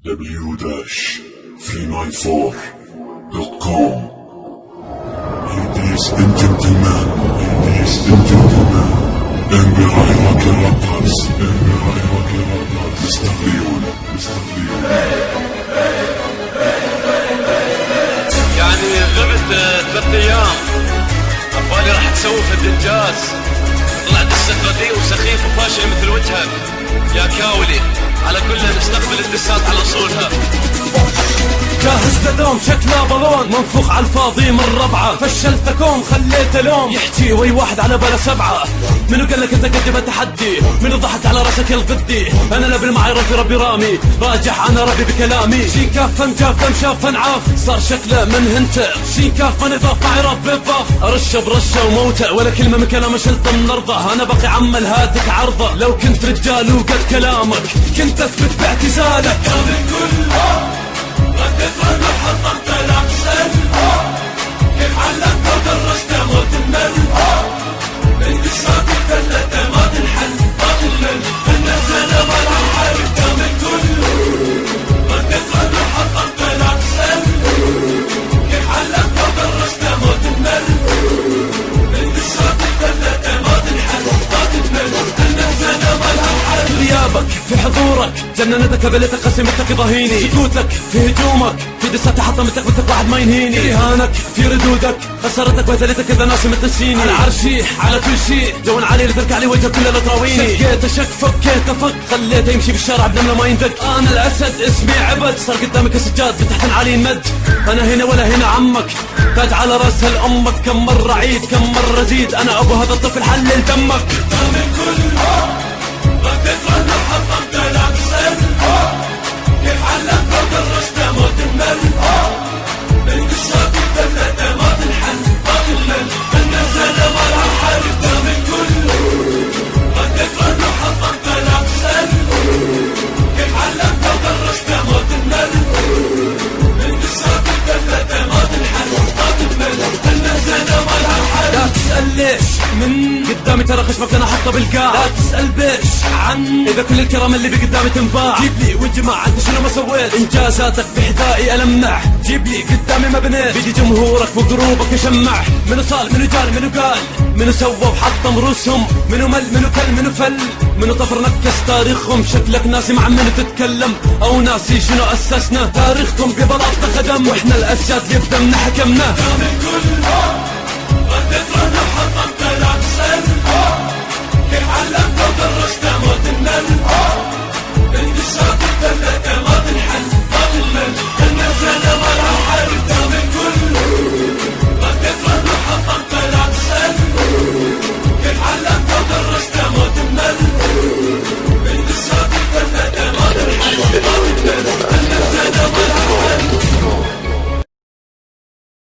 w-394.com. Ladies and gentlemen, NBA Rocky Rockers, Mr. Leon. يعني غبت 3 أيام، عبالي راح تسوي في الإنجاز. طلعت السقطي وسخيف وفاشل مثل وجهك يا كاولي. على كل نستقبل الدسات على اصولها. جاهز لدوم شكله بالون منفوخ على الفاضي من ربعه. فشلتكم خليته لوم يحكي وي واحد على بلا 7. منو قال لك انت قدم التحدي؟ منو ضحك على راسك الغدي؟ انا لا بالمعاي ربي رامي راجح انا ربي بكلامي. شين كافن جافن شافن عاف صار شكله من هنته. شين كافن اضاف معي رب بضاف ارشه برشه وموته. ولا كلمه من كلامه شلته من ارضه. انا بقي عمل هاتك عرضه. لو كنت رجال وقد كلامك كنت اثبت باعتزالك. ردت وانا حطمت الاحسن. كيف علمت ودرست موت المل. انت صادق ثلاثة ما تنحل ما تنمل. الناس انا ما لها حال قدام الكل. ردت وانا حطمت الاحسن. كيف علمت ودرست موت المل. انت صادق ثلاثة ما تنحل ما تنمل. الناس انا ما لها حال. غيابك في حضورك جننتك قبلتك قسمتك ضهيني. سكوتك في هجومك في دساتي حطمتك مثل واحد ما ينهيني. رهانك في ردودك خسرتك وهتلتك اذا ناس متنسيني. على عرشي على كل شيء جون علي لترك علي وجهك كله لا تراويني. شكيت اشك فكيت افك خليته يمشي بالشارع بنمله ما يندق. انا الاسد اسمي عبد صار قدامك السجاد فتحت علي المد. انا هنا ولا هنا عمك تاج على راس هالامك. كم مره عيد كم مره زيد انا ابو هذا الطفل حلل دمك. قدام الكل ردت وانا حطمت الاحسن. كيف علمت ودرست موت المل. انت الصادق ثلاثة ما تنحل ما تنمل. الناس انا ما لها حال قدام الكل. ردت وانا حطمت الاحسن. كيف علمت ودرست موت المل. انت الصادق ثلاثة ما تنحل ما تنمل. الناس انا ما لها حال. لا تسأل ليش من قدامي ترى خشمك انا حطه بالقاع. لا تسأل بيش عن اذا كل الكرام اللي بقدامي تنباع. جيب لي وجمع انت شنو ما سويت. انجازاتك بحذائي المنع. جيب لي قدامي ما بنيت. بيجي جمهورك وقروبك يشمع. منو صال منو جال منو قال منو سوى وحطم روسهم. منو مل منو كل منو فل منو طفر نكس تاريخهم. شكلك ناسي مع منو تتكلم او ناسي شنو اسسنا. تاريخكم ببلاطة خدم واحنا الاسياد اللي بدمنا حكمنا. ردت وانا